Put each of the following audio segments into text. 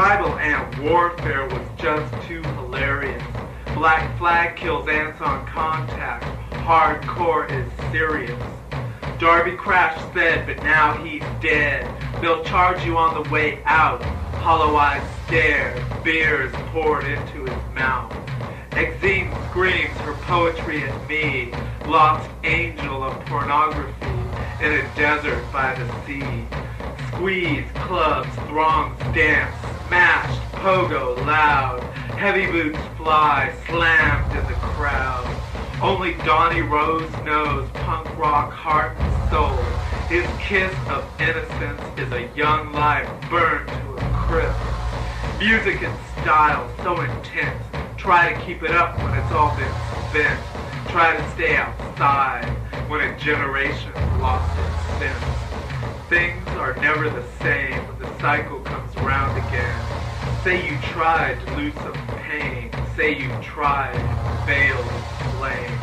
Tribal ant warfare was just too hilarious. Black flag kills ants on contact. Hardcore is serious. Darby crashed said, but now he's dead. They'll charge you on the way out. Hollow-eyed stare, beers poured into his mouth. Exene screams her poetry at me. Lost angel of pornography in a desert by the sea. Squeeze, clubs, throngs dance, smashed, pogo loud. Heavy boots fly, slammed in the crowd. Only Donnie Rose knows punk rock heart and soul. His kiss of innocence is a young life burned to a crisp. Music and style so intense. Try to keep it up when it's all been spent. Try to stay outside when a generation's lost its sense. Things are never the same when the cycle comes round again. Say you tried to lose some pain. Say you tried and failed to explain.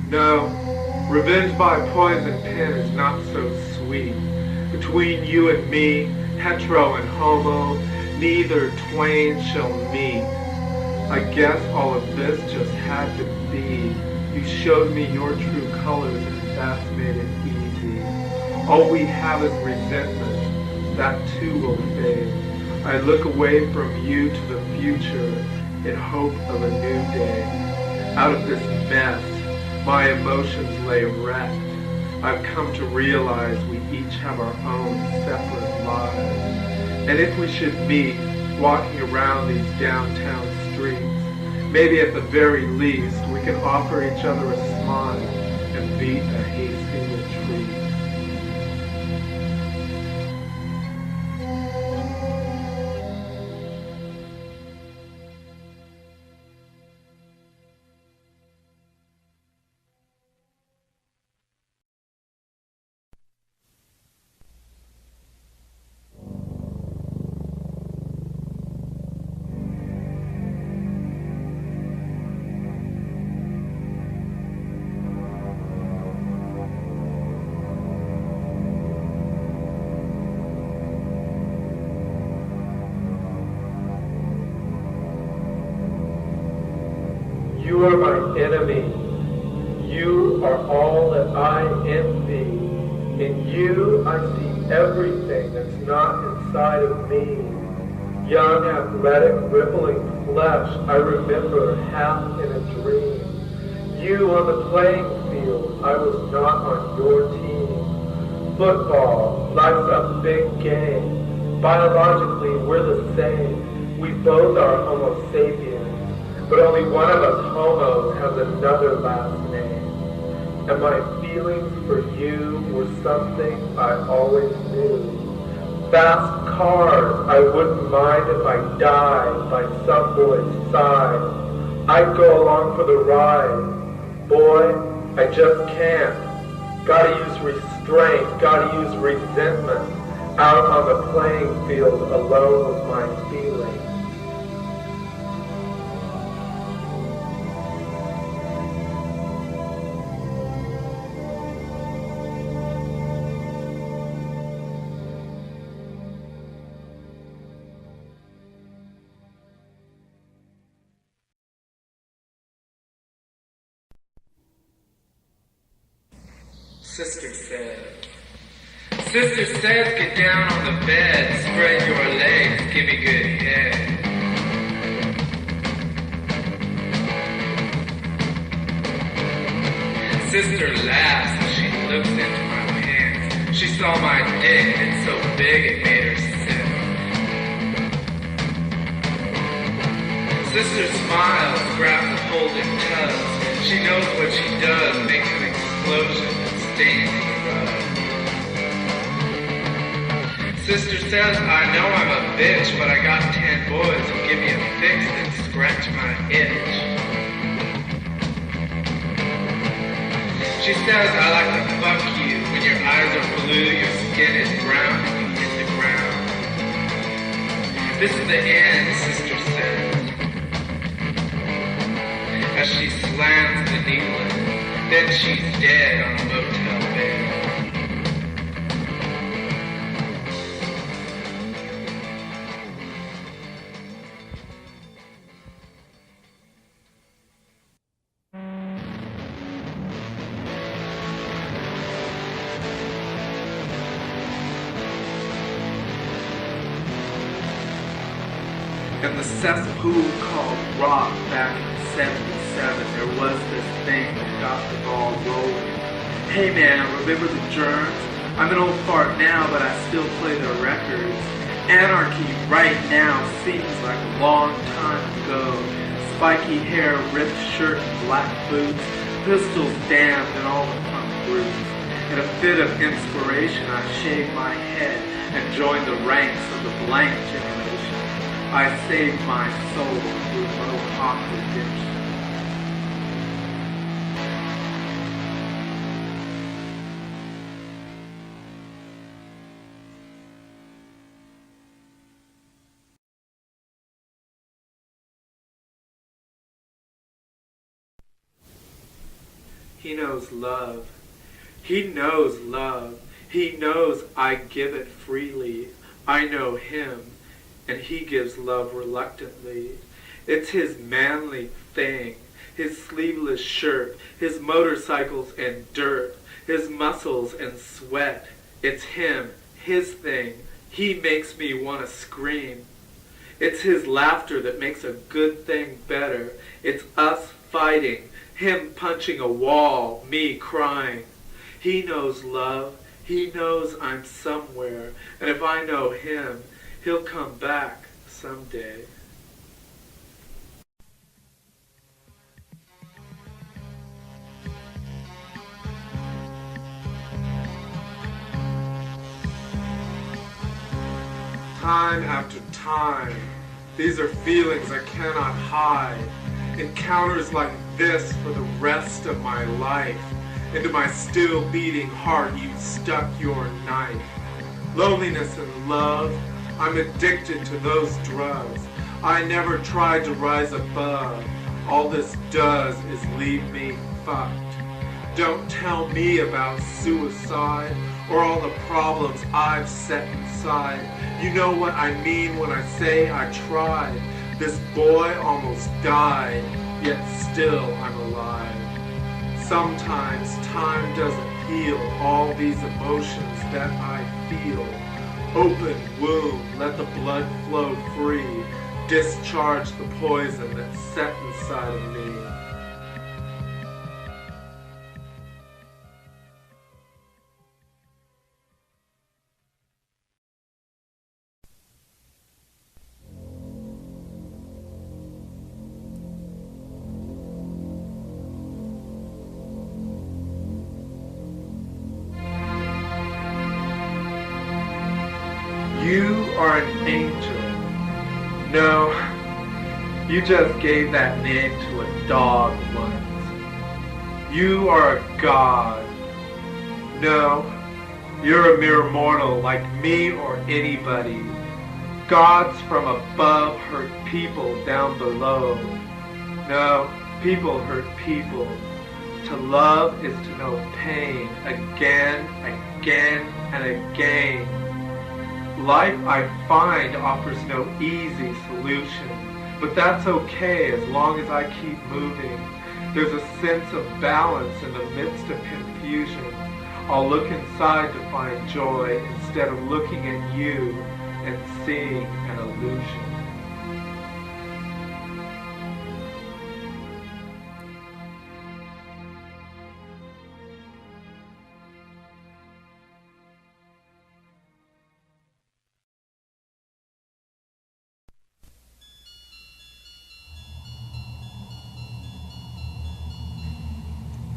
No, revenge by poison pen is not so sweet. Between you and me, hetero and homo, neither twain shall meet. I guess all of this just had to be. You showed me your true colors and that's made it easy. All we have is resentment, that too will fade. I look away from you to the future in hope of a new day. Out of this mess, my emotions lay wrecked. I've come to realize we each have our own separate lives. And if we should meet walking around these downtown streets, maybe at the very least we can offer each other a smile and beat a hasty retreat. You are my enemy. You are all that I envy. In you I see everything that's not inside of me. Young, athletic, rippling flesh, I remember half in a dream. You on the playing field, I was not on your team. Football, life's a big game. Biologically, we're the same. We both are Homo sapiens. But only one of us homos has another last name. And my feelings for you were something I always knew. Fast cars, I wouldn't mind if I died by some boy's side. I'd go along for the ride. Boy, I just can't. Gotta use restraint, gotta use resentment. Out on the playing field alone with my feelings. Sister says, get down on the bed, spread your legs, give me good head. Sister laughs as she looks into my pants. She saw my dick, it's so big it made her sick. Sister smiles, grabs a folding tub. She knows what she does, makes an explosion. Sister says, I know I'm a bitch, but I got 10 boys who'll give me a fix and scratch my itch. She says I like to fuck you when your eyes are blue, your skin is brown, and you hit the ground. This is the end, sister says, as she slams the needle in. Then she's dead on a motel bed. In the cesspool called rock back in '77, there was this thing that got the ball rolling. Hey man, remember the Germs? I'm an old fart now, but I still play their records. Anarchy right now seems like a long time ago. Spiky hair, ripped shirt, and black boots, pistols damned and all the punk groups. In a fit of inspiration, I shaved my head and joined the ranks of the blank generation. I saved my soul through Mohawk redemption. He knows love. He knows love. He knows I give it freely. I know him. And he gives love reluctantly. It's his manly thing, his sleeveless shirt, his motorcycles and dirt, his muscles and sweat. It's him, his thing. He makes me want to scream. It's his laughter that makes a good thing better. It's us fighting, him punching a wall, me crying. He knows love. He knows I'm somewhere. And if I know him, he'll come back someday. Time after time, these are feelings I cannot hide. Encounters like this for the rest of my life. Into my still beating heart you stuck your knife. Loneliness and love, I'm addicted to those drugs. I never tried to rise above. All this does is leave me fucked. Don't tell me about suicide or all the problems I've set inside. You know what I mean when I say I tried. This boy almost died, yet still I'm alive. Sometimes time doesn't heal all these emotions that I feel. Open wound, let the blood flow free. Discharge the poison that's set inside of me. You are an angel. No, you just gave that name to a dog once. You are a god. No, you're a mere mortal like me or anybody. Gods from above hurt people down below. No, people hurt people. To love is to know pain again, again, and again. Life, I find, offers no easy solution, but that's okay as long as I keep moving. There's a sense of balance in the midst of confusion. I'll look inside to find joy instead of looking at you and seeing an illusion.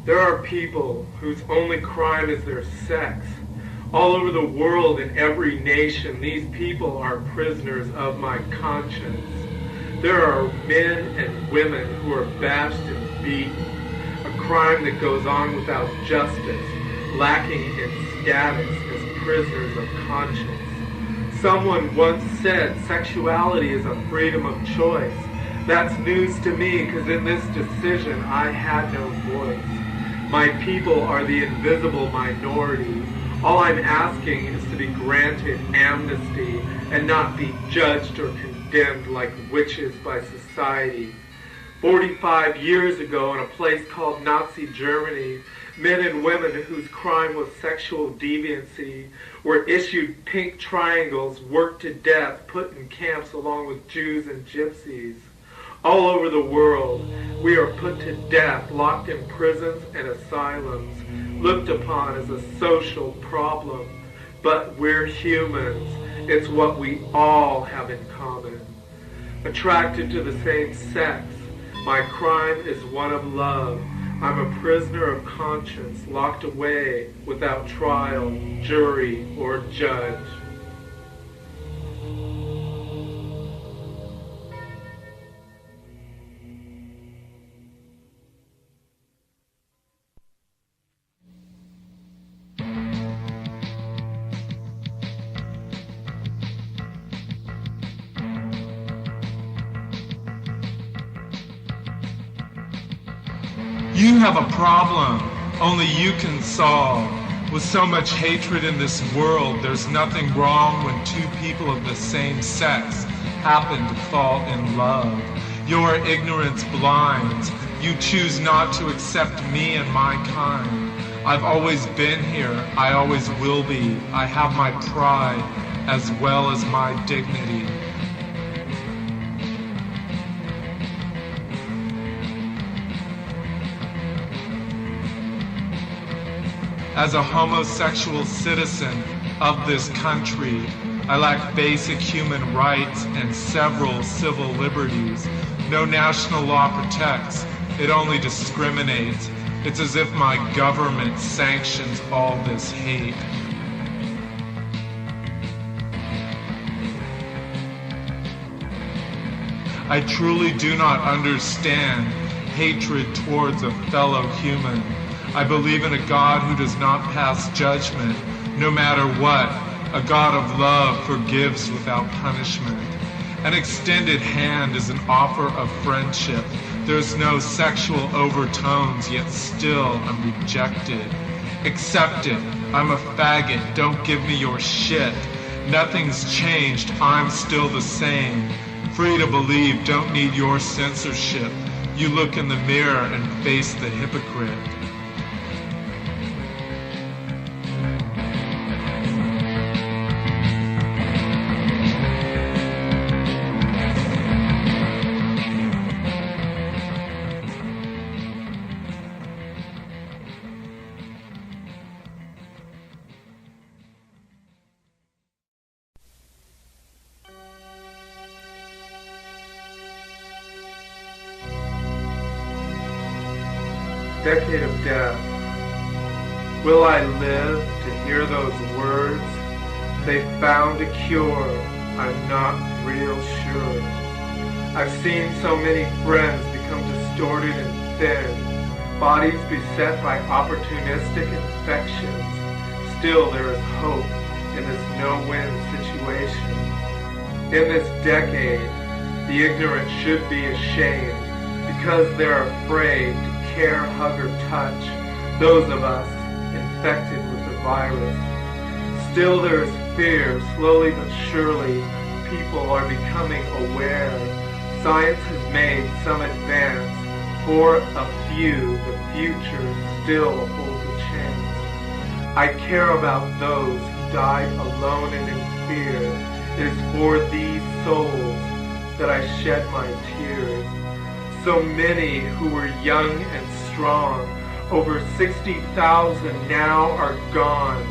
There are people whose only crime is their sex. All over the world, in every nation, these people are prisoners of my conscience. There are men and women who are bashed and beaten. A crime that goes on without justice, lacking in status as prisoners of conscience. Someone once said sexuality is a freedom of choice. That's news to me because in this decision I had no voice. My people are the invisible minority. All I'm asking is to be granted amnesty and not be judged or condemned like witches by society. 45 years ago in a place called Nazi Germany, men and women whose crime was sexual deviancy were issued pink triangles, worked to death, put in camps along with Jews and gypsies. All over the world, we are put to death, locked in prisons and asylums, looked upon as a social problem. But we're humans. It's what we all have in common. Attracted to the same sex, my crime is one of love. I'm a prisoner of conscience, locked away without trial, jury, or judge. You have a problem only you can solve. With so much hatred in this world, there's nothing wrong when two people of the same sex happen to fall in love. Your ignorance blinds. You choose not to accept me and my kind. I've always been here. I always will be. I have my pride as well as my dignity. As a homosexual citizen of this country, I lack basic human rights and several civil liberties. No national law protects, it only discriminates. It's as if my government sanctions all this hate. I truly do not understand hatred towards a fellow human. I believe in a God who does not pass judgment, no matter what. A God of love forgives without punishment. An extended hand is an offer of friendship. There's no sexual overtones, yet still I'm rejected. Accept it. I'm a faggot. Don't give me your shit. Nothing's changed. I'm still the same. Free to believe. Don't need your censorship. You look in the mirror and face the hypocrite. Decade of death. Will I live to hear those words? They found a cure, I'm not real sure. I've seen so many friends become distorted and thin, bodies beset by opportunistic infections. Still there is hope in this no-win situation. In this decade, the ignorant should be ashamed because they're afraid to care, hug, or touch those of us infected with the virus. Still there is fear. Slowly but surely, people are becoming aware. Science has made some advance. For a few, the future still holds a chance. I care about those who died alone and in fear. It is for these souls that I shed my tears. So many who were young and strong, over 60,000 now are gone.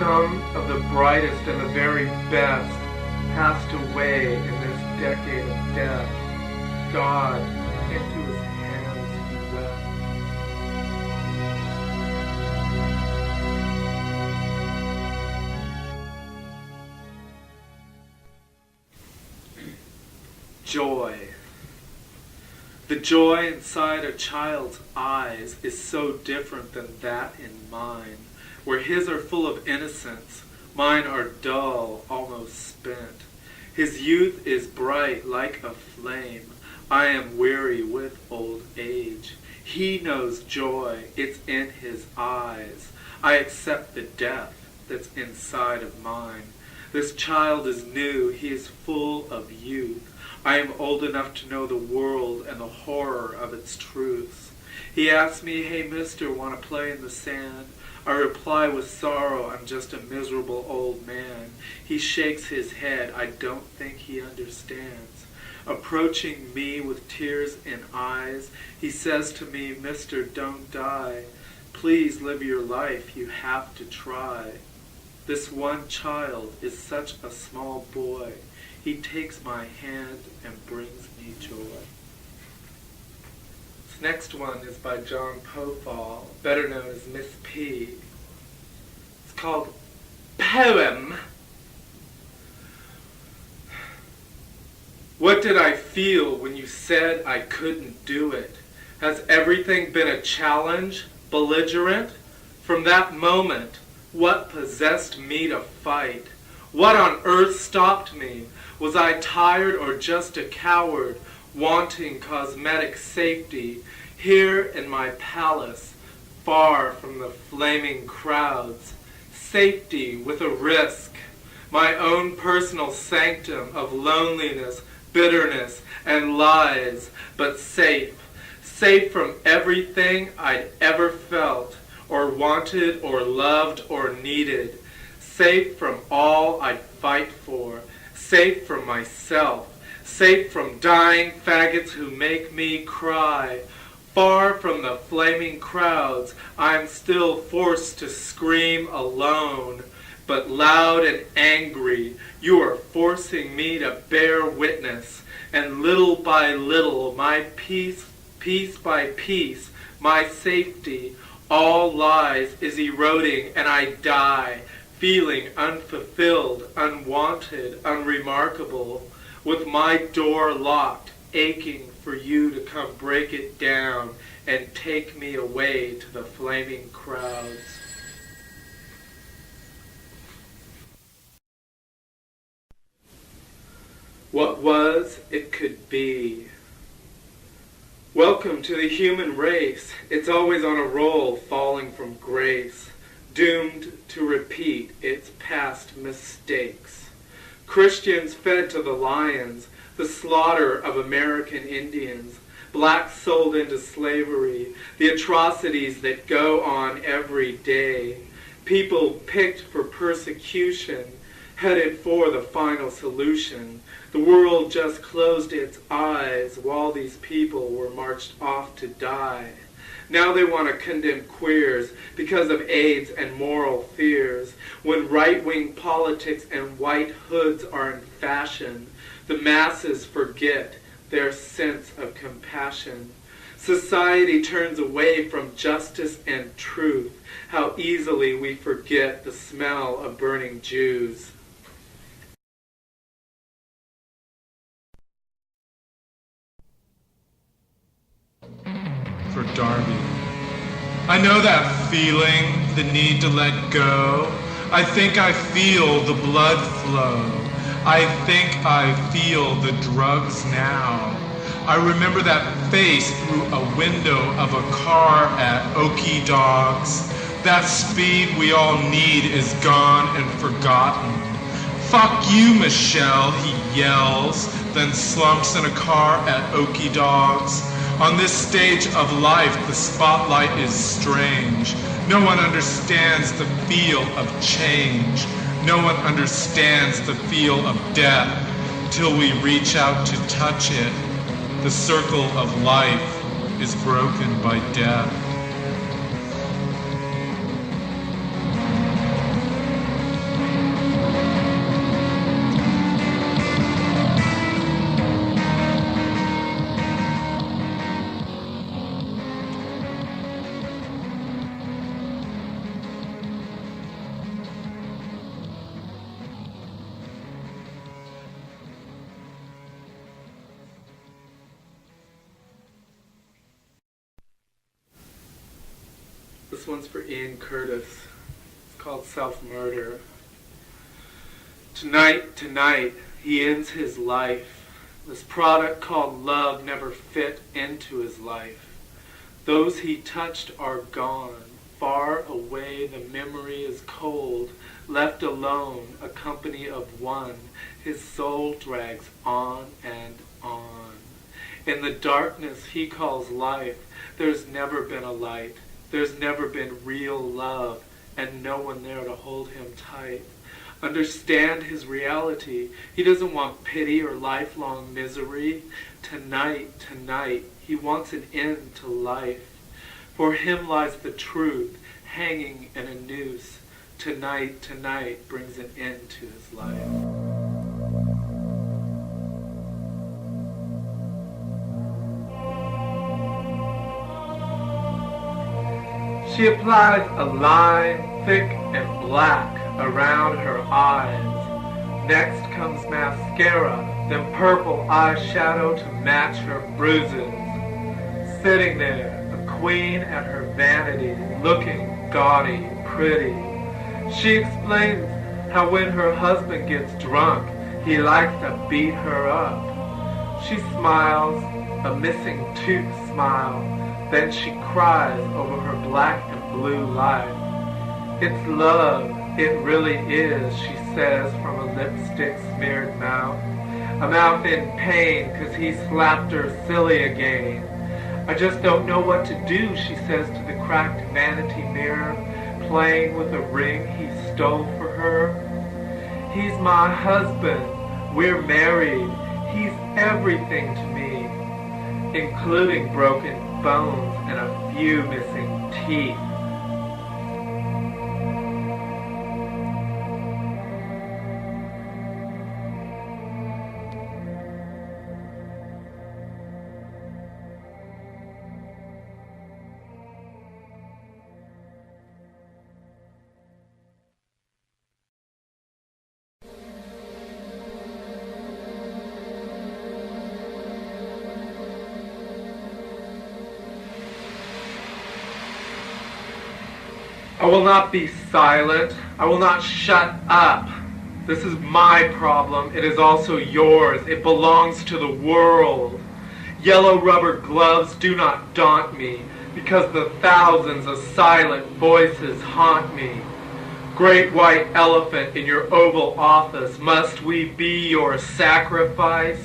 Some of the brightest and the very best passed away in this decade of death. God, into his hands he wept. Joy. The joy inside a child's eyes is so different than that in mine, where his are full of innocence, mine are dull, almost spent. His youth is bright like a flame, I am weary with old age. He knows joy, it's in his eyes. I accept the death that's inside of mine. This child is new, he is full of youth. I am old enough to know the world and the horror of its truths. He asks me, hey mister, want to play in the sand? I reply with sorrow, I'm just a miserable old man. He shakes his head, I don't think he understands. Approaching me with tears in eyes, he says to me, mister, don't die. Please live your life, you have to try. This one child is such a small boy. He takes my hand and brings me joy. This next one is by John Pofall, better known as Miss P. It's called Poem. What did I feel when you said I couldn't do it? Has everything been a challenge, belligerent? From that moment, what possessed me to fight? What on earth stopped me? Was I tired or just a coward, wanting cosmetic safety, here in my palace, far from the flaming crowds? Safety with a risk, my own personal sanctum of loneliness, bitterness, and lies, but safe from everything I'd ever felt, or wanted, or loved, or needed, safe from all I'd fight for, safe from myself, safe from dying faggots who make me cry. Far from the flaming crowds, I'm still forced to scream alone, but loud and angry, you are forcing me to bear witness, and little by little, my piece by piece, my safety, all lies, is eroding, and I die, feeling unfulfilled, unwanted, unremarkable, with my door locked, aching for you to come break it down and take me away to the flaming crowds. What was, it could be. Welcome to the human race. It's always on a roll, falling from grace, doomed to repeat its past mistakes. Christians fed to the lions, the slaughter of American Indians, blacks sold into slavery, the atrocities that go on every day, people picked for persecution, headed for the final solution. The world just closed its eyes while these people were marched off to die. Now they want to condemn queers because of AIDS and moral fears. When right-wing politics and white hoods are in fashion, the masses forget their sense of compassion. Society turns away from justice and truth. How easily we forget the smell of burning Jews. For Darby. I know that feeling, the need to let go. I think I feel the blood flow. I think I feel the drugs now. I remember that face through a window of a car at Okie Dogs. That speed we all need is gone and forgotten. Fuck you, Michelle, he yells, then slumps in a car at Okie Dogs. On this stage of life, the spotlight is strange. No one understands the feel of change. No one understands the feel of death till we reach out to touch it. The circle of life is broken by death. This one's for Ian Curtis. It's called Self-Murder. Tonight, he ends his life. This product called love never fit into his life. Those he touched are gone. Far away, the memory is cold. Left alone, a company of one. His soul drags on and on. In the darkness he calls life, there's never been a light. There's never been real love, and no one there to hold him tight. Understand his reality. He doesn't want pity or lifelong misery. Tonight, he wants an end to life. For him lies the truth, hanging in a noose. Tonight brings an end to his life. She applies a line thick and black around her eyes. Next comes mascara, then purple eyeshadow to match her bruises. Sitting there, a queen at her vanity, looking gaudy, pretty. She explains how when her husband gets drunk, he likes to beat her up. She smiles, a missing tooth smile. Then she cries over her black and blue life. It's love, it really is, she says from a lipstick-smeared mouth. A mouth in pain 'cause he slapped her silly again. I just don't know what to do, she says to the cracked vanity mirror, playing with a ring he stole for her. He's my husband, we're married, he's everything to me, including broken bones and a few missing teeth. I will not be silent. I will not shut up. This is my problem. It is also yours. It belongs to the world. Yellow rubber gloves do not daunt me, because the thousands of silent voices haunt me. Great white elephant in your Oval Office, must we be your sacrifice?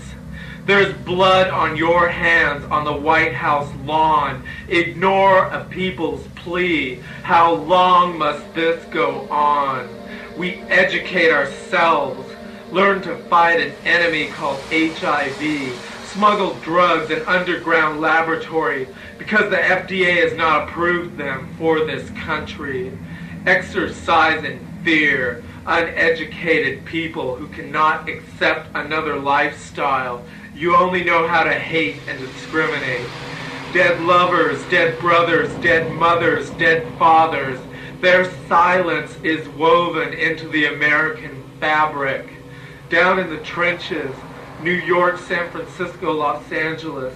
There's blood on your hands on the White House lawn. Ignore a people's plea. How long must this go on? We educate ourselves, learn to fight an enemy called HIV, smuggle drugs in underground laboratories because the FDA has not approved them for this country. Exercise in fear, uneducated people who cannot accept another lifestyle. You only know how to hate and discriminate. Dead lovers, dead brothers, dead mothers, dead fathers. Their silence is woven into the American fabric. Down in the trenches, New York, San Francisco, Los Angeles,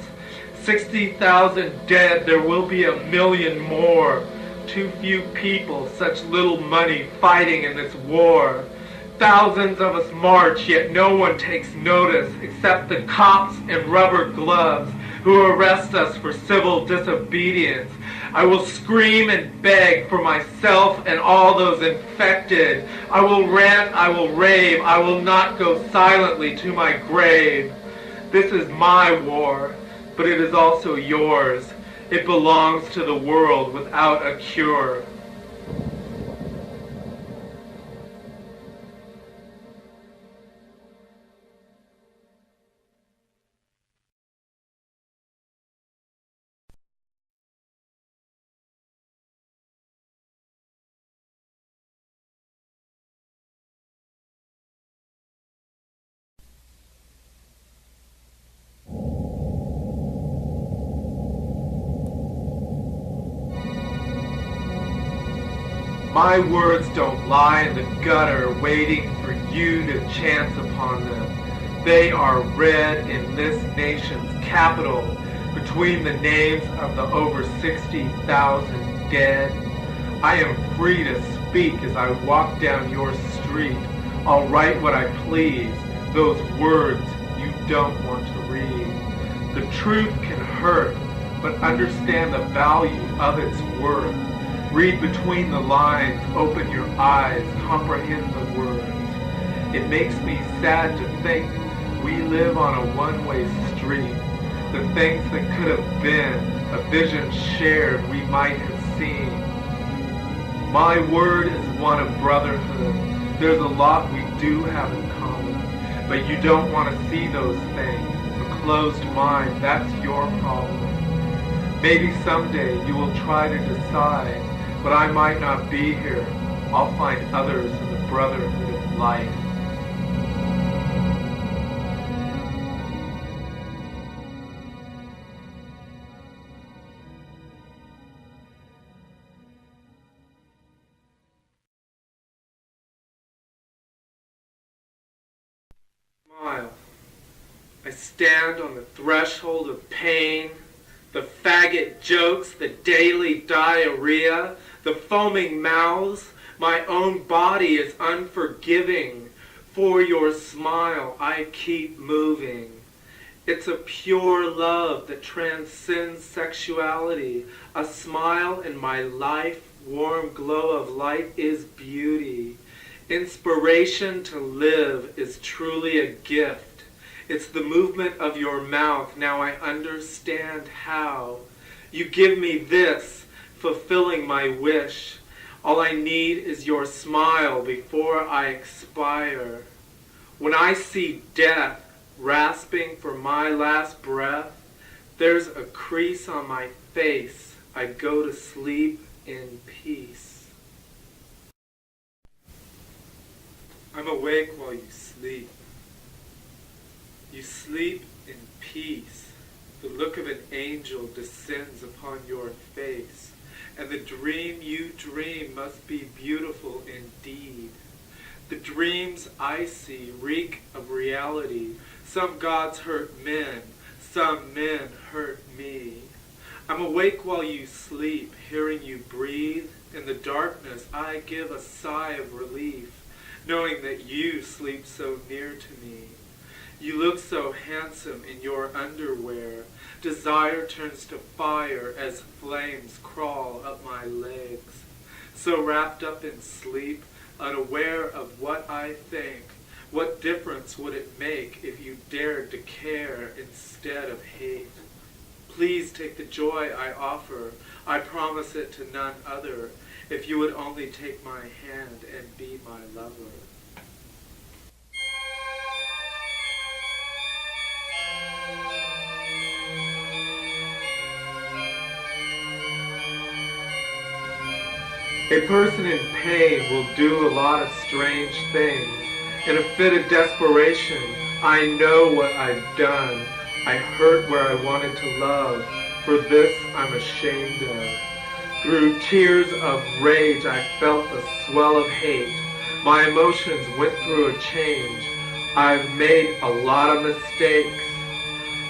60,000 dead, there will be 1 million more. Too few people, such little money fighting in this war. Thousands of us march, yet no one takes notice except the cops in rubber gloves who arrest us for civil disobedience. I will scream and beg for myself and all those infected. I will rant, I will rave, I will not go silently to my grave. This is my war, but it is also yours. It belongs to the world without a cure. My words don't lie in the gutter waiting for you to chance upon them. They are read in this nation's capital between the names of the over 60,000 dead. I am free to speak as I walk down your street. I'll write what I please, those words you don't want to read. The truth can hurt, but understand the value of its worth. Read between the lines, open your eyes, comprehend the words. It makes me sad to think we live on a one-way street. The things that could have been, a vision shared we might have seen. My word is one of brotherhood. There's a lot we do have in common, but you don't want to see those things. A closed mind, that's your problem. Maybe someday you will try to decide, but I might not be here. I'll find others in the brotherhood of life. Smile. I stand on the threshold of pain, the faggot jokes, the daily diarrhea, the foaming mouths. My own body is unforgiving. For your smile, I keep moving. It's a pure love that transcends sexuality. A smile in my life, warm glow of light is beauty. Inspiration to live is truly a gift. It's the movement of your mouth. Now I understand how. You give me this, fulfilling my wish. All I need is your smile before I expire. When I see death rasping for my last breath, there's a crease on my face. I go to sleep in peace. I'm awake while you sleep. You sleep in peace. The look of an angel descends upon your face, and the dream you dream must be beautiful indeed. The dreams I see reek of reality. Some gods hurt men, some men hurt me. I'm awake while you sleep, hearing you breathe. In the darkness I give a sigh of relief, knowing that you sleep so near to me. You look so handsome in your underwear. Desire turns to fire as flames crawl up my legs. So wrapped up in sleep, unaware of what I think. What difference would it make if you dared to care instead of hate? Please take the joy I offer. I promise it to none other. If you would only take my hand and be my lover. A person in pain will do a lot of strange things. In a fit of desperation, I know what I've done. I hurt where I wanted to love. For this I'm ashamed of. Through tears of rage, I felt a swell of hate. My emotions went through a change. I've made a lot of mistakes.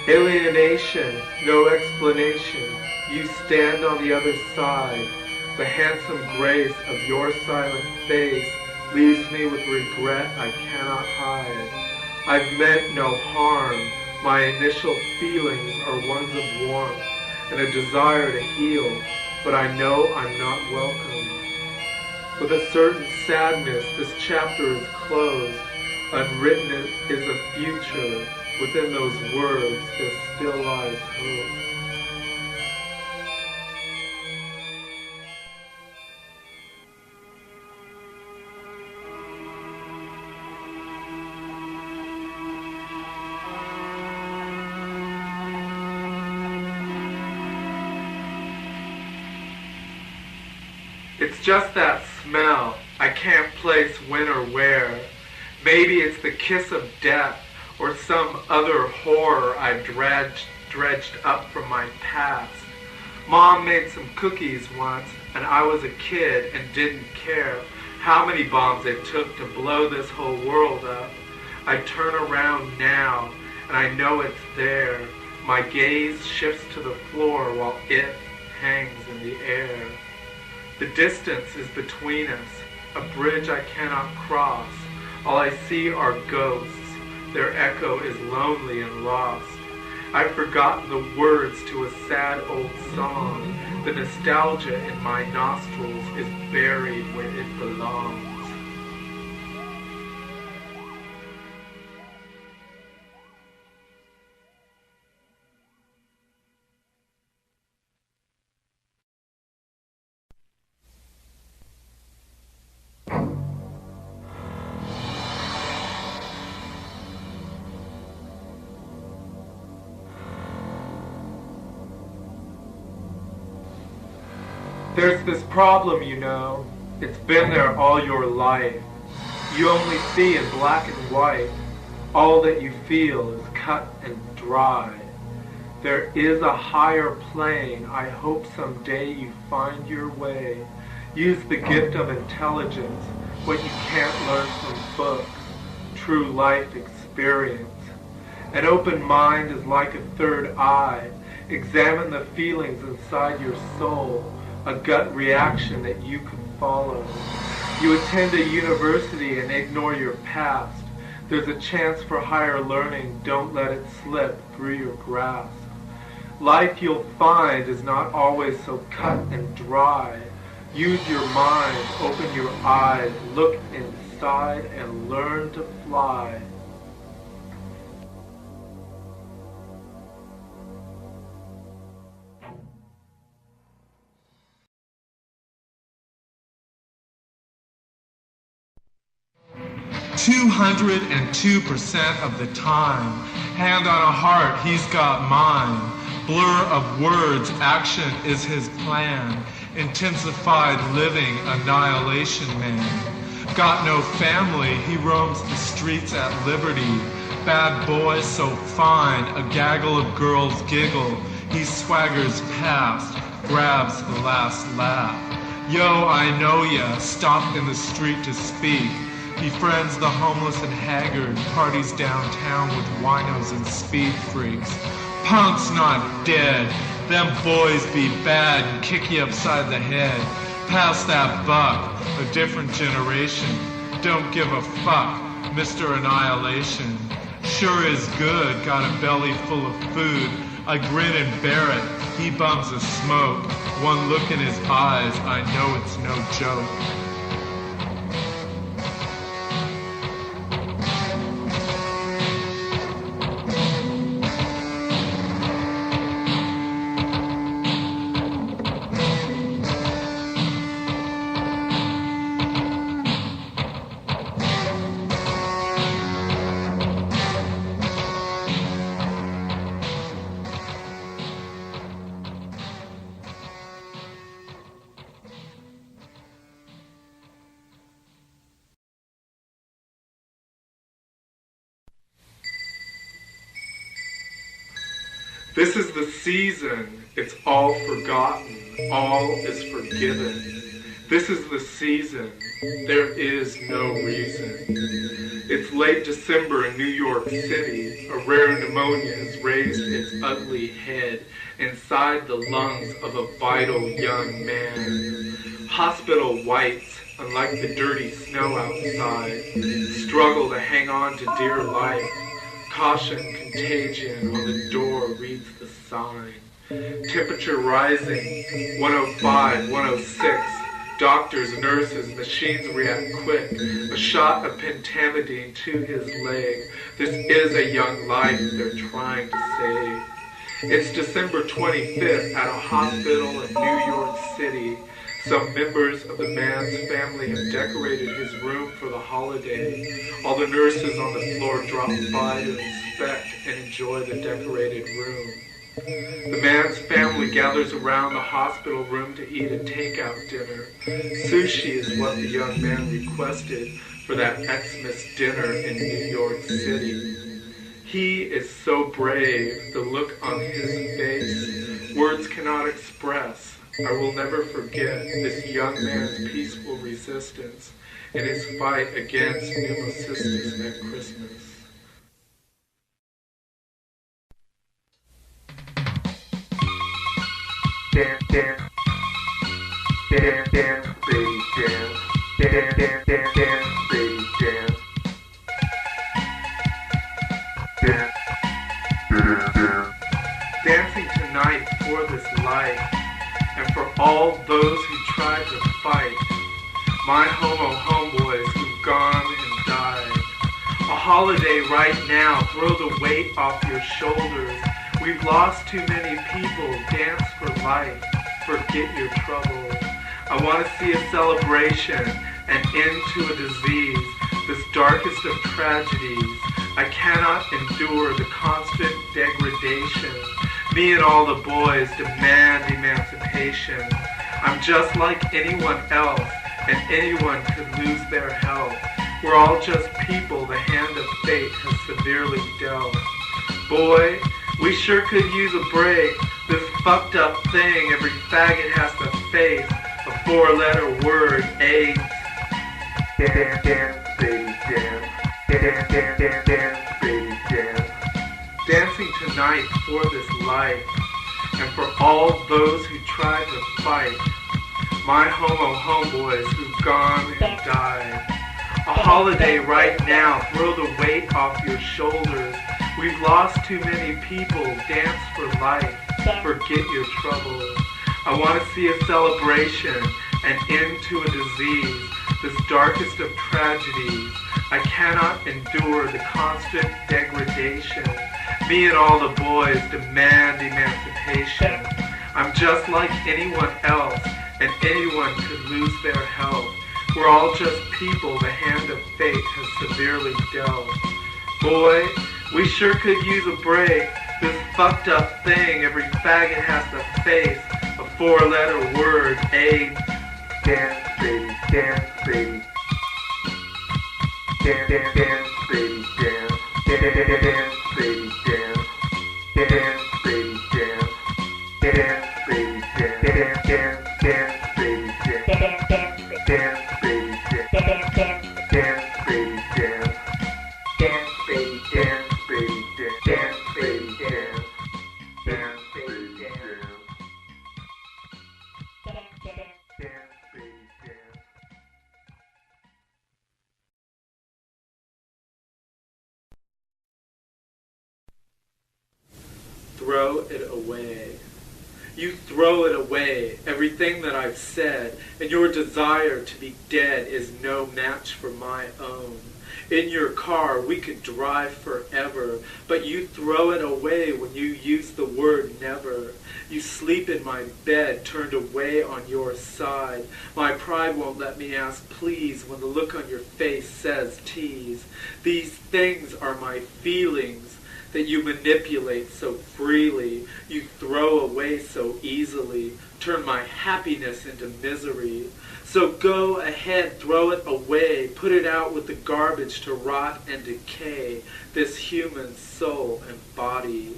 Alienation, no explanation. You stand on the other side. The handsome grace of your silent face leaves me with regret I cannot hide. I've meant no harm. My initial feelings are ones of warmth and a desire to heal, but I know I'm not welcome. With a certain sadness, this chapter is closed. Unwritten is a future. Within those words, there still lies hope. It's just that smell. I can't place when or where. Maybe it's the kiss of death or some other horror I dredged up from my past. Mom made some cookies once, and I was a kid and didn't care how many bombs it took to blow this whole world up. I turn around now, and I know it's there. My gaze shifts to the floor while it hangs in the air. The distance is between us, a bridge I cannot cross. All I see are ghosts. Their echo is lonely and lost. I've forgotten the words to a sad old song. The nostalgia in my nostrils is buried where it belongs. There's this problem, you know. It's been there all your life. You only see in black and white. All that you feel is cut and dry. There is a higher plane. I hope someday you find your way. Use the gift of intelligence, what you can't learn from books, true life experience. An open mind is like a third eye. Examine the feelings inside your soul. A gut reaction that you can follow. You attend a university and ignore your past. There's a chance for higher learning. Don't let it slip through your grasp. Life, you'll find, is not always so cut and dry. Use your mind, open your eyes, look inside, and learn to fly. "202% of the time, hand on a heart, he's got mine. Blur of words, action is his plan. Intensified living, annihilation man. Got no family, he roams the streets at liberty. Bad boy so fine, a gaggle of girls giggle. He swaggers past, grabs the last laugh. Yo, I know ya, stopped in the street to speak. Befriends the homeless and haggard, parties downtown with winos and speed freaks. Punk's not dead, them boys be bad and kick you upside the head. Pass that buck, a different generation. Don't give a fuck, Mr. Annihilation. Sure is good, got a belly full of food. I grin and bear it, he bums a smoke. One look in his eyes, I know it's no joke. This is the season, it's all forgotten, all is forgiven. This is the season, there is no reason. It's late December in New York City. A rare pneumonia has raised its ugly head inside the lungs of a vital young man. Hospital whites, unlike the dirty snow outside, struggle to hang on to dear life. Caution, contagion, on the door reads the sign. Temperature rising, 105, 106. Doctors, nurses, machines react quick. A shot of pentamidine to his leg. This is a young life they're trying to save. It's December 25th at a hospital in New York City. Some members of the man's family have decorated his room for the holiday. All the nurses on the floor drop by to inspect and enjoy the decorated room. The man's family gathers around the hospital room to eat a takeout dinner. Sushi is what the young man requested for that Xmas dinner in New York City. He is so brave, the look on his face, words cannot express. I will never forget this young man's peaceful resistance in his fight against pneumocystis at Christmas. Damn. Dance, dance, baby, dance. Dance, dance, dance, dance, baby, dance. Dance, dance, dance. Dancing tonight for this life, and for all those who tried to fight. My homo homeboys who've gone and died. A holiday right now, throw the weight off your shoulders. We've lost too many people, dance for life, forget your troubles. I want to see a celebration, an end to a disease, this darkest of tragedies. I cannot endure the constant degradation. Me and all the boys demand emancipation. I'm just like anyone else, and anyone could lose their health. We're all just people the hand of fate has severely dealt. Boy, we sure could use a break. This fucked up thing every faggot has to face. A four-letter word, AIDS. Dance, dance, baby, dance. Dance, dance, dance, dance, baby, dance. Dancing tonight for this life, and for all those who tried to fight. My homo homeboys who've gone and died. A holiday right now, throw the weight off your shoulders. We've lost too many people, dance for life, forget your troubles. I want to see a celebration, an end to a disease, this darkest of tragedies. I cannot endure the constant degradation. Me and all the boys demand emancipation. I'm just like anyone else, and anyone could lose their health. We're all just people the hand of fate has severely dealt. Boy, we sure could use a break. This fucked up thing every faggot has to face. A four-letter word, AIDS. Dance, baby, dance, baby. Dance, dance, dance, baby, dance. Dance, dance, baby, dance. Dance, baby, dance. Dance, baby, dance. Dance, dance, dance, baby, dance. Dance, baby, dance. Dance, baby, dance. Dance, baby, dance, baby, dance. Dance, baby, dance. Dance, baby, dance. Dance, baby, dance. Throw it away. You throw it away, everything that I've said, and your desire to be dead is no match for my own. In your car we could drive forever, but you throw it away when you use the word never. You sleep in my bed, turned away on your side. My pride won't let me ask please when the look on your face says tease. These things are my feelings that you manipulate so freely, you throw away so easily, turn my happiness into misery. So go ahead, throw it away, put it out with the garbage to rot and decay, this human soul and body.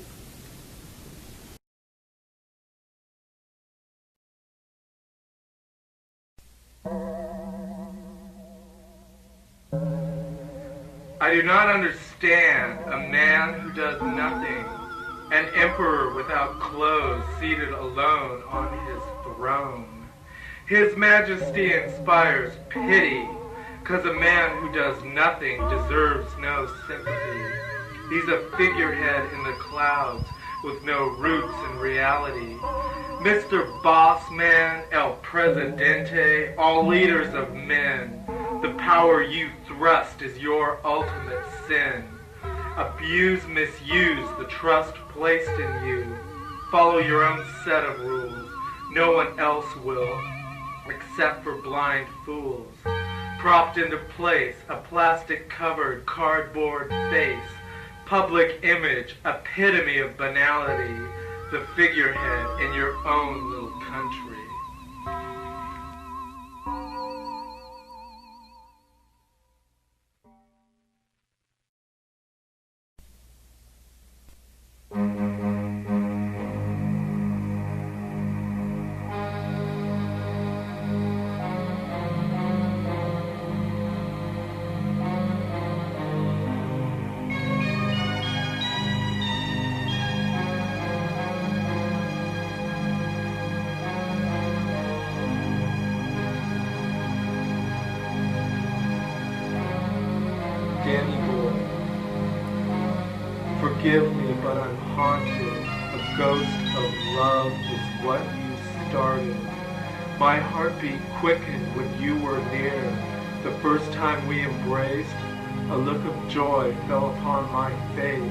I do not understand a man who does nothing, an emperor without clothes seated alone on his throne. His majesty inspires pity, 'cause a man who does nothing deserves no sympathy. He's a figurehead in the clouds with no roots in reality. Mr. Bossman, El Presidente, all leaders of men, the power you thrust is your ultimate sin. Abuse, misuse the trust placed in you. Follow your own set of rules. No one else will, except for blind fools. Propped into place, a plastic-covered cardboard face. Public image, epitome of banality. The figurehead in your own little country. Forgive me, but I'm haunted. A ghost of love is what you started. My heartbeat quickened when you were near. The first time we embraced, a look of joy fell upon my face.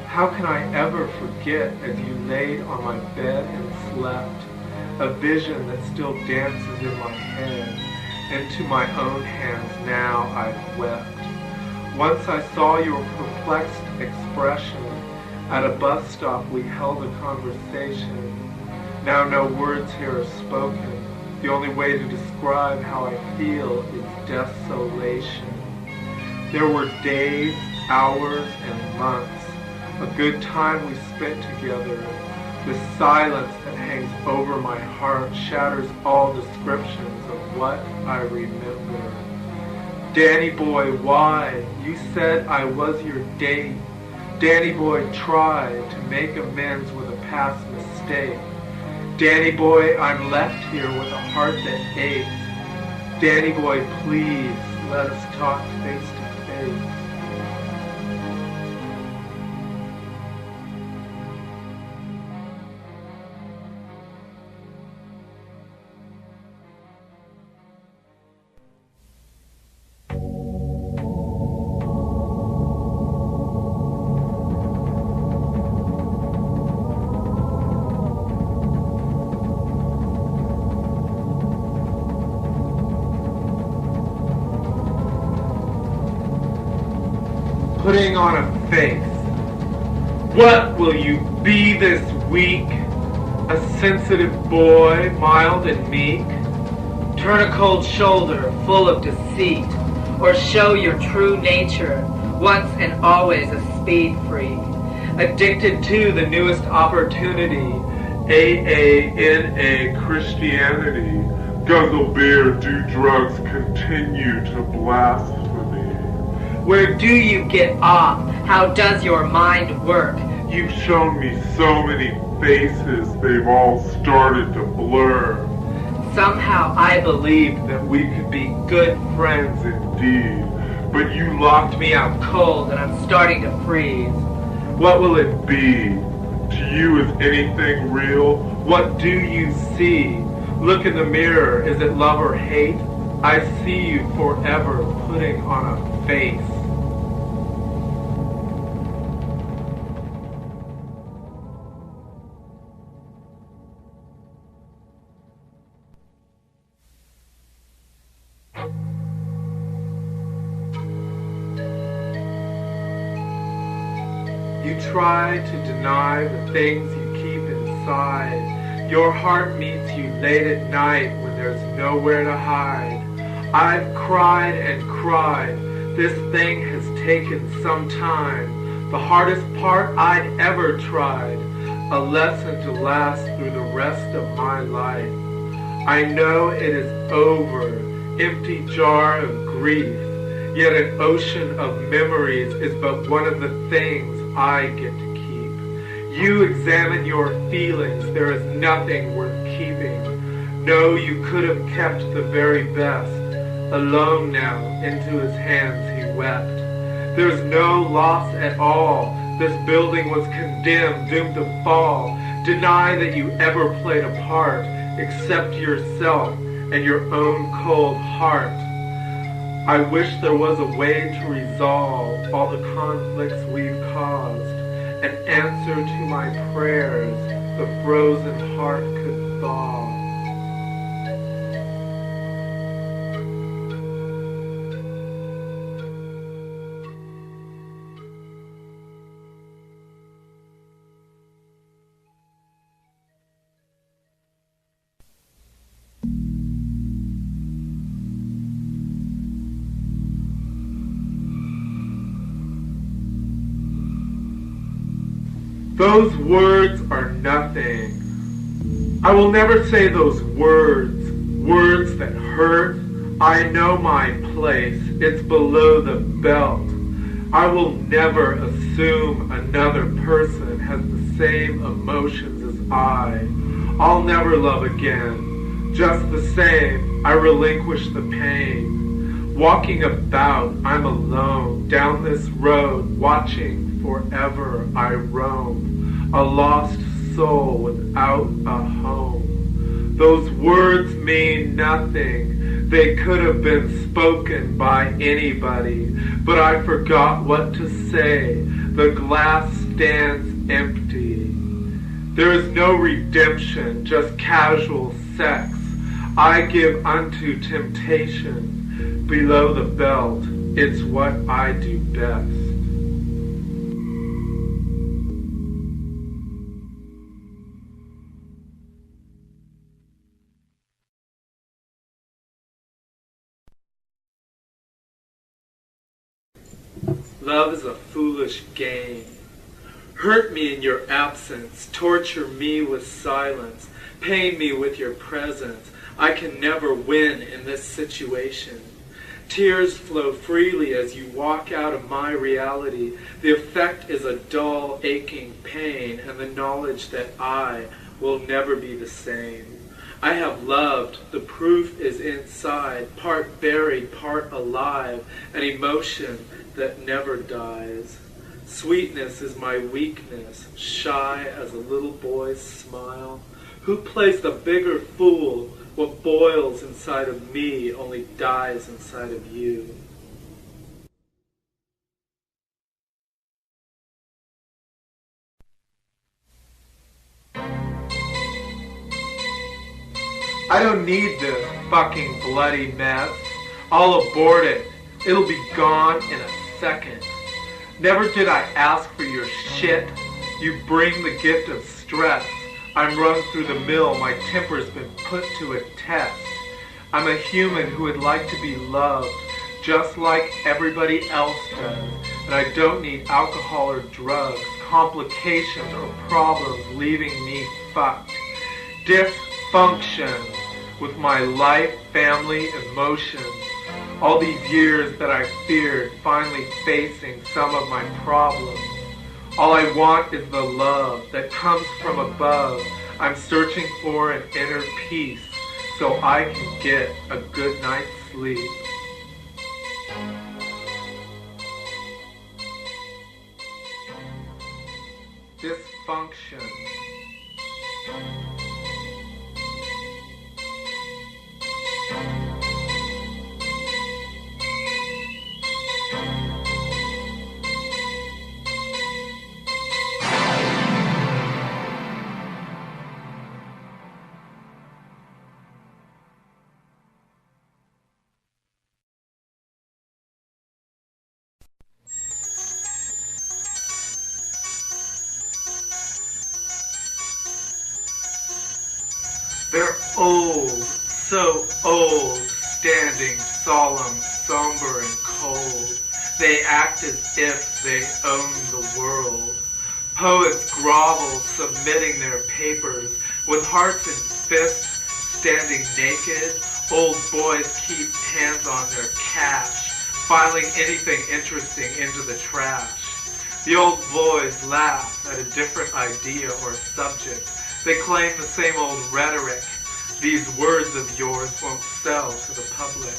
How can I ever forget as you laid on my bed and slept, a vision that still dances in my head. Into my own hands now I've wept. Once I saw your perplexed expression. At a bus stop we held a conversation. Now no words here are spoken. The only way to describe how I feel is desolation. There were days, hours, and months. A good time we spent together. The silence that hangs over my heart shatters all descriptions of what I remember. Danny boy, why? You said I was your date. Danny boy tried to make amends with a past mistake. Danny boy, I'm left here with a heart that aches. Danny boy, please, let us talk face to face. Putting on a face. What will you be this week? A sensitive boy, mild and meek? Turn a cold shoulder, full of deceit, or show your true nature, once and always a speed freak, addicted to the newest opportunity, AANA Christianity, guzzle beer, do drugs, continue to blasphemy. Where do you get off? How does your mind work? You've shown me so many faces, they've all started to blur. Somehow I believed That we could be good friends indeed, but you locked me out. cold and I'm starting to freeze. What will it be? To you, is anything real? What do you see? Look in the mirror, is it love or hate? I see you forever putting on a face. You try to deny the things you keep inside. Your heart meets you late at night when there's nowhere to hide. I've cried and cried. This thing has taken some time. The hardest part I'd ever tried. A lesson to last through the rest of my life. I know it is over. Empty jar of grief. Yet an ocean of memories is but one of the things I get to keep. You examine your feelings. There is nothing worth keeping. No, you could have kept the very best. Alone now, into his hands he wept. There's no loss at all. This building was condemned, doomed to fall. Deny that you ever played a part. Accept yourself and your own cold heart. I wish there was a way to resolve all the conflicts we've caused. An answer to my prayers the frozen heart could thaw. Those words are nothing. I will never say those words, words that hurt. I know my place, it's below the belt. I will never assume another person has the same emotions as I. I'll never love again. Just the same, I relinquish the pain. Walking about, I'm alone, down this road, watching forever I roam, a lost soul without a home. Those words mean nothing, they could have been spoken by anybody, but I forgot what to say, the glass stands empty. There is no redemption, just casual sex. I give unto temptation. Below the belt, it's what I do best. Love is a foolish game. Hurt me in your absence, torture me with silence, pain me with your presence. I can never win in this situation. Tears flow freely as you walk out of my reality. The effect is a dull, aching pain and the knowledge that I will never be the same. I have loved, the proof is inside, part buried, part alive, an emotion that never dies. Sweetness is my weakness, shy as a little boy's smile. Who plays the bigger fool? What boils inside of me only dies inside of you. I don't need this fucking bloody mess. I'll abort it. It'll be gone in a second. Never did I ask for your shit. You bring the gift of stress. I'm run through the mill, my temper's been put to a test. I'm a human who would like to be loved, just like everybody else does. And I don't need alcohol or drugs, complications or problems leaving me fucked. Dysfunction with my life, family, emotions. All these years that I feared, finally facing some of my problems. All I want is the love that comes from above. I'm searching for an inner peace so I can get a good night's sleep. Dysfunction. They're old, so old, standing solemn, somber, and cold. They act as if they own the world. Poets grovel, submitting their papers, with hearts and fists, standing naked. Old boys keep hands on their cash, filing anything interesting into the trash. The old boys laugh at a different idea or subject. They claim the same old rhetoric. These words of yours won't sell to the public.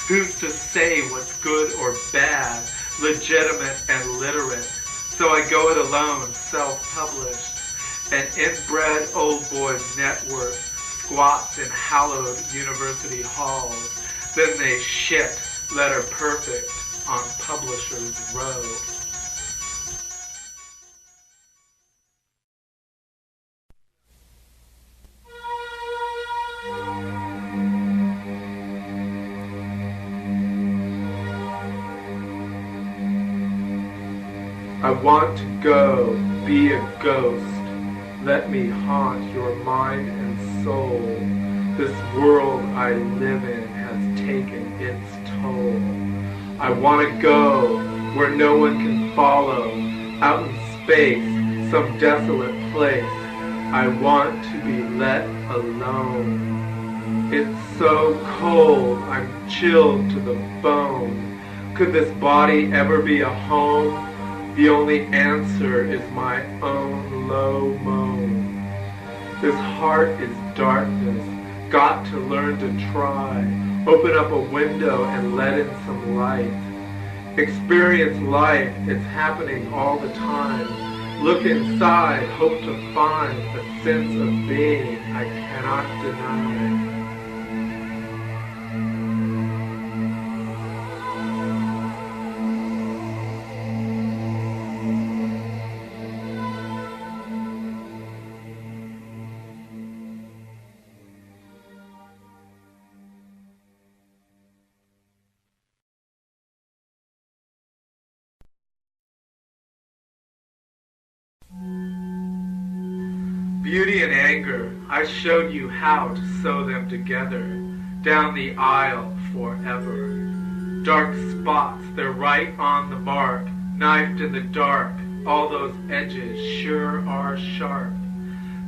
Who's to say what's good or bad, legitimate and literate? So I go it alone, self-published. An inbred old boy's net worth squats in hallowed university halls. Then they shit letter perfect on Publishers Row. I want to go, be a ghost. Let me haunt your mind and soul. This world I live in has taken its toll. I want to go where no one can follow, out in space, some desolate place. I want to be let alone. It's so cold, I'm chilled to the bone. Could this body ever be a home? The only answer is my own low moan. This heart is darkness, got to learn to try. Open up a window and let in some light. Experience life, it's happening all the time. Look inside, hope to find a sense of being I cannot deny. Beauty and anger, I showed you how to sew them together, down the aisle forever. Dark spots, they're right on the mark, knifed in the dark, all those edges sure are sharp.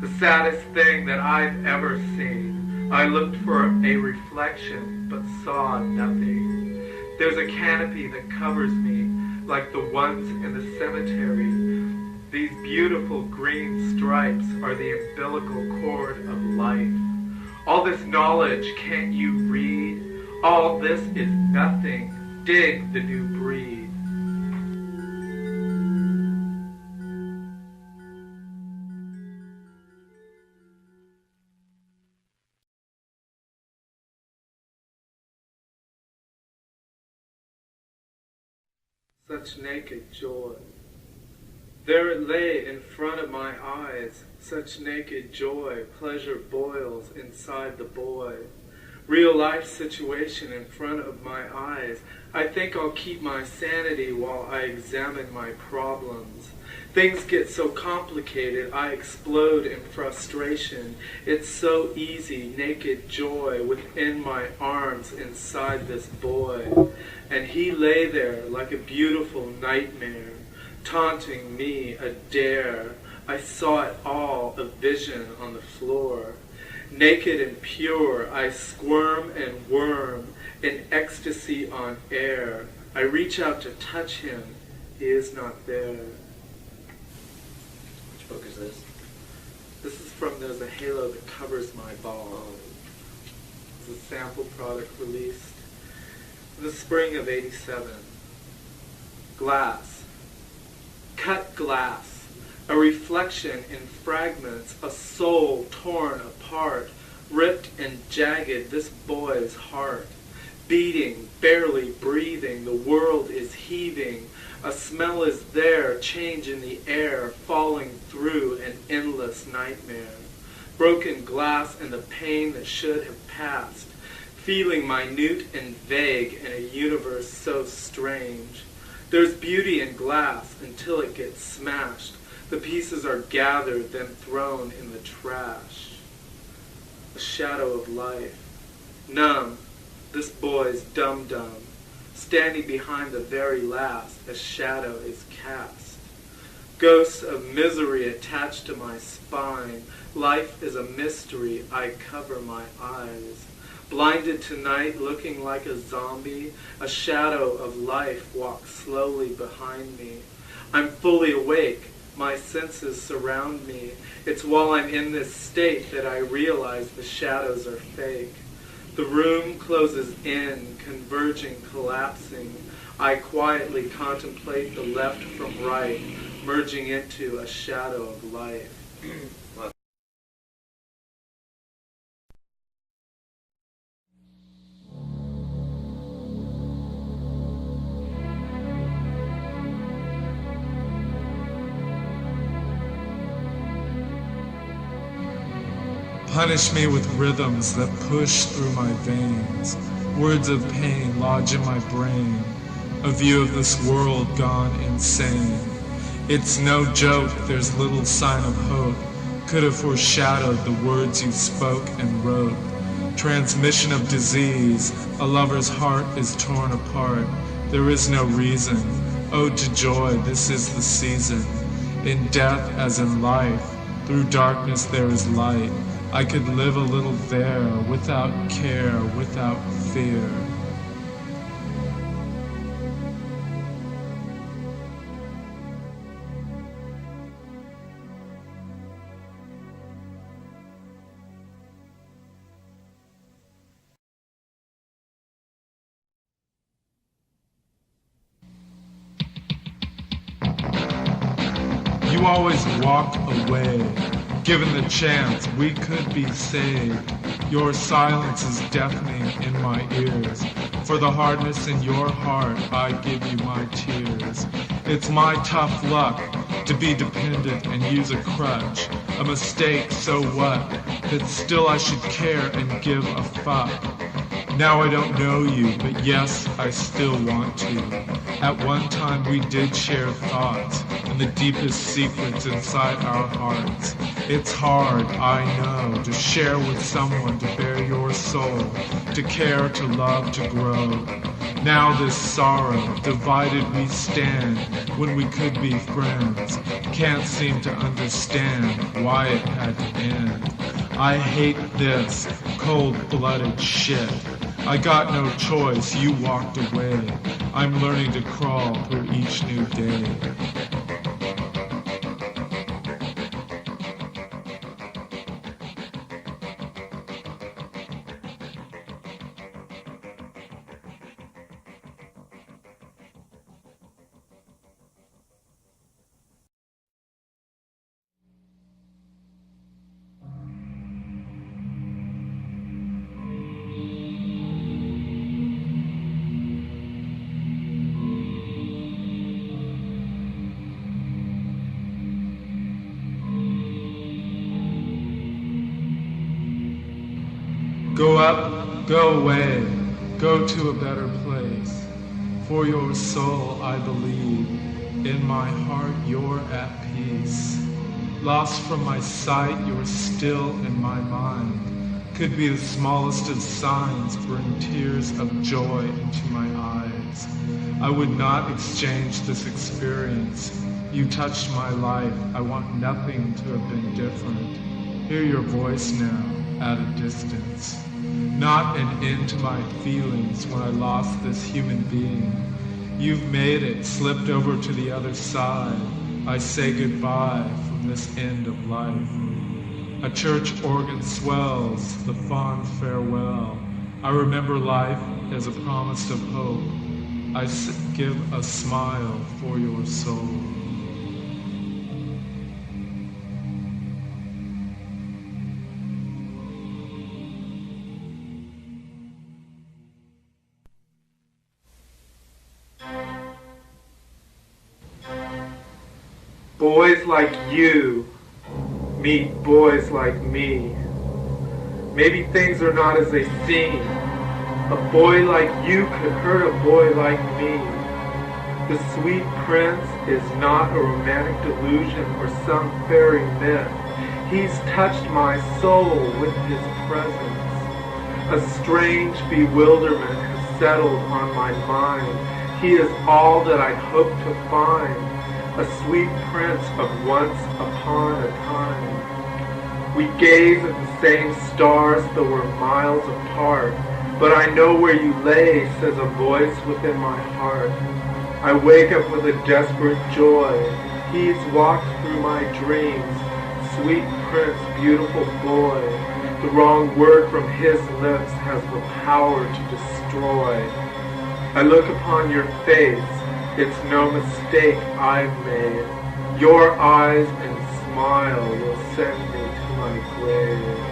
The saddest thing that I've ever seen, I looked for a reflection, but saw nothing. There's a canopy that covers me, like the ones in the cemetery. These beautiful green stripes are the umbilical cord of life. All this knowledge, can't you read? All this is nothing. Dig the new breed. Such naked joy. There it lay in front of my eyes, such naked joy, pleasure boils inside the boy. Real life situation in front of my eyes. I think I'll keep my sanity while I examine my problems. Things get so complicated, I explode in frustration. It's so easy, naked joy within my arms inside this boy. And he lay there like a beautiful nightmare, taunting me a dare. I saw it all, a vision on the floor. Naked and pure, I squirm and worm in ecstasy on air. I reach out to touch him, he is not there. Which book is this? This is from There's a Halo That Covers My Ball. It's a sample product released in the spring of '87. Glass. Cut glass, a reflection in fragments, a soul torn apart, ripped and jagged, this boy's heart. Beating, barely breathing, the world is heaving, a smell is there, change in the air, falling through an endless nightmare. Broken glass and the pain that should have passed, feeling minute and vague in a universe so strange. There's beauty in glass until it gets smashed. The pieces are gathered, then thrown in the trash. A shadow of life. Numb, this boy's dum-dum. Standing behind the very last, a shadow is cast. Ghosts of misery attached to my spine. Life is a mystery, I cover my eyes. Blinded tonight, looking like a zombie, a shadow of life walks slowly behind me. I'm fully awake, my senses surround me. It's while I'm in this state that I realize the shadows are fake. The room closes in, converging, collapsing. I quietly contemplate the left from right, merging into a shadow of life. Punish me with rhythms that push through my veins. Words of pain lodge in my brain. A view of this world gone insane. It's no joke, there's little sign of hope. Could have foreshadowed the words you spoke and wrote. Transmission of disease, a lover's heart is torn apart. There is no reason. Ode to joy, this is the season. In death as in life, through darkness there is light. I could live a little there, without care, without fear. you always walk away. Given the chance, we could be saved. Your silence is deafening in my ears. For the hardness in your heart, I give you my tears. It's my tough luck to be dependent and use a crutch. A mistake, so what? But still I should care and give a fuck. Now I don't know you, but yes, I still want to. At one time we did share thoughts and the deepest secrets inside our hearts. It's hard, I know, to share with someone, to bear your soul, to care, to love, to grow. Now this sorrow, divided we stand when we could be friends. Can't seem to understand why it had to end. I hate this cold-blooded shit. I got no choice, you walked away. I'm learning to crawl through each new day. Go up, go away, go to a better place. For your soul, I believe, in my heart you're at peace. Lost from my sight, you're still in my mind. Could be the smallest of signs bring tears of joy into my eyes. I would not exchange this experience. You touched my life, I want nothing to have been different. Hear your voice now, at a distance. Not an end to my feelings when I lost this human being. You've made it, slipped over to the other side. I say goodbye from this end of life. A church organ swells the fond farewell. I remember life as a promise of hope. I give a smile for your soul. Boys like you meet boys like me. Maybe things are not as they seem. A boy like you could hurt a boy like me. The sweet prince is not a romantic delusion or some fairy myth. He's touched my soul with his presence. A strange bewilderment has settled on my mind. He is all that I hope to find. A sweet prince of once upon a time. We gaze at the same stars though we're miles apart, but I know where you lay, says a voice within my heart. I wake up with a desperate joy. He's walked through my dreams. Sweet prince, beautiful boy. The wrong word from his lips has the power to destroy. I look upon your face. It's no mistake I've made. Your eyes and smile will send me to my grave.